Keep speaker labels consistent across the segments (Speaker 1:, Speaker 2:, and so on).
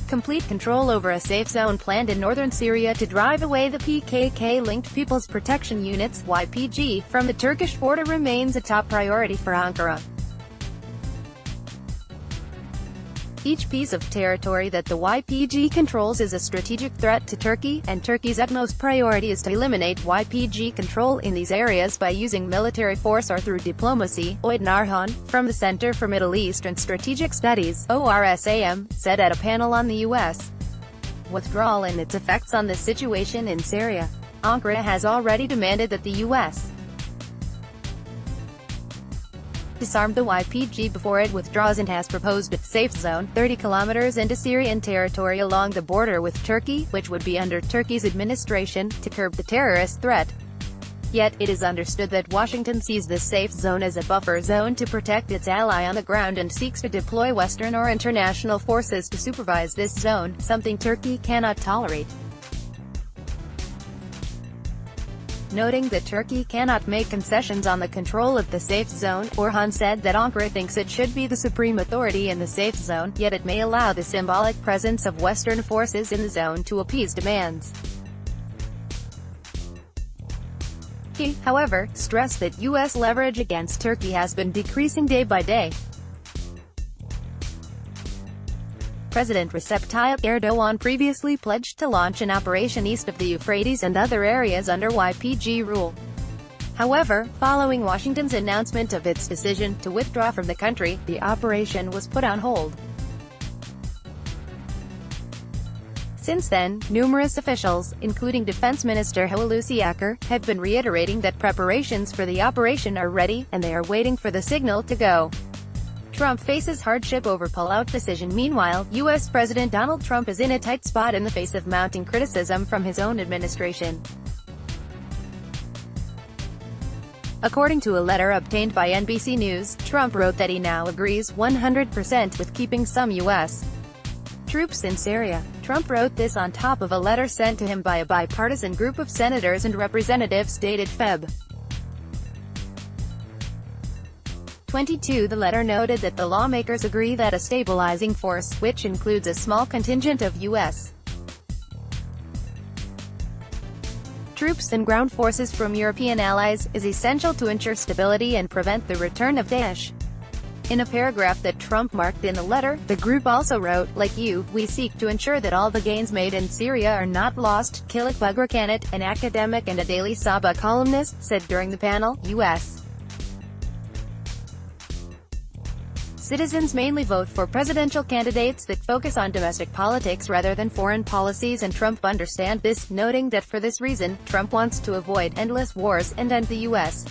Speaker 1: complete control over a safe zone planned in northern Syria to drive away the PKK-linked People's Protection Units (YPG) from the Turkish border remains a top priority for Ankara. Each piece of territory that the YPG controls is a strategic threat to Turkey, and Turkey's utmost priority is to eliminate YPG control in these areas by using military force or through diplomacy, Oytun Orhan, from the Center for Middle Eastern Strategic Studies (ORSAM), said at a panel on the U.S. withdrawal and its effects on the situation in Syria. Ankara has already demanded that the U.S. disarm the YPG before it withdraws and has proposed a safe zone 30 kilometers into Syrian territory along the border with Turkey, which would be under Turkey's administration, to curb the terrorist threat. Yet, it is understood that Washington sees this safe zone as a buffer zone to protect its ally on the ground and seeks to deploy Western or international forces to supervise this zone, something Turkey cannot tolerate. Noting that Turkey cannot make concessions on the control of the safe zone, Orhan said that Ankara thinks it should be the supreme authority in the safe zone, yet it may allow the symbolic presence of Western forces in the zone to appease demands. He, however, stressed that U.S. leverage against Turkey has been decreasing day by day. President Recep Tayyip Erdogan previously pledged to launch an operation east of the Euphrates and other areas under YPG rule. However, following Washington's announcement of its decision to withdraw from the country, the operation was put on hold. Since then, numerous officials, including Defense Minister Hulusi Akar, have been reiterating that preparations for the operation are ready, and they are waiting for the signal to go. Trump faces hardship over pull-out decision. Meanwhile, U.S. President Donald Trump is in a tight spot in the face of mounting criticism from his own administration. According to a letter obtained by NBC News, Trump wrote that he now agrees 100% with keeping some U.S. troops in Syria. Trump wrote this on top of a letter sent to him by a bipartisan group of senators and representatives dated Feb. 22. The letter noted that the lawmakers agree that a stabilizing force, which includes a small contingent of U.S. troops and ground forces from European allies, is essential to ensure stability and prevent the return of Daesh. In a paragraph that Trump marked in the letter, the group also wrote, "Like you, we seek to ensure that all the gains made in Syria are not lost." Kilik Bugrakanit, an academic and a Daily Sabah columnist, said during the panel, U.S. citizens mainly vote for presidential candidates that focus on domestic politics rather than foreign policies, and Trump understands this, noting that for this reason, Trump wants to avoid endless wars and end the U.S.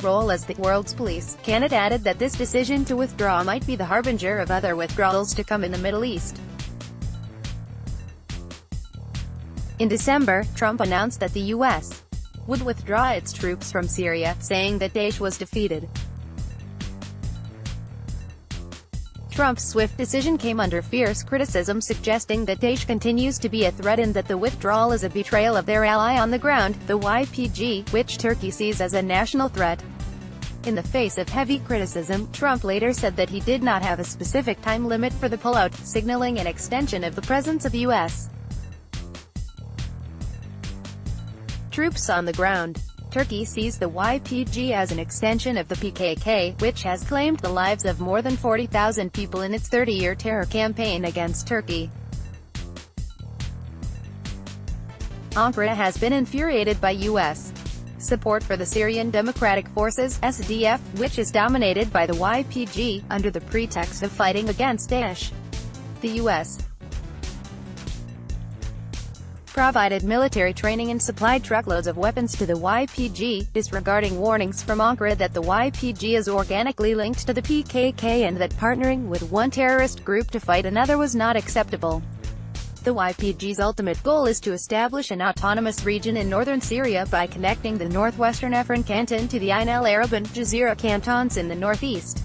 Speaker 1: role as the world's police. Kanat added that this decision to withdraw might be the harbinger of other withdrawals to come in the Middle East. In December, Trump announced that the U.S. would withdraw its troops from Syria, saying that Daesh was defeated. Trump's swift decision came under fierce criticism, suggesting that Daesh continues to be a threat and that the withdrawal is a betrayal of their ally on the ground, the YPG, which Turkey sees as a national threat. In the face of heavy criticism, Trump later said that he did not have a specific time limit for the pullout, signaling an extension of the presence of U.S. troops on the ground. Turkey sees the YPG as an extension of the PKK, which has claimed the lives of more than 40,000 people in its 30-year terror campaign against Turkey. Ankara has been infuriated by U.S. support for the Syrian Democratic Forces (SDF), which is dominated by the YPG, under the pretext of fighting against Daesh. The U.S. provided military training and supplied truckloads of weapons to the YPG, disregarding warnings from Ankara that the YPG is organically linked to the PKK and that partnering with one terrorist group to fight another was not acceptable. The YPG's ultimate goal is to establish an autonomous region in northern Syria by connecting the northwestern Afrin canton to the Ain el-Arab and Jazeera cantons in the northeast.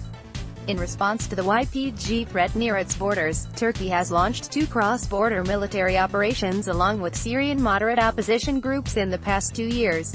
Speaker 1: In response to the YPG threat near its borders, Turkey has launched 2 cross-border military operations along with Syrian moderate opposition groups in the past 2 years.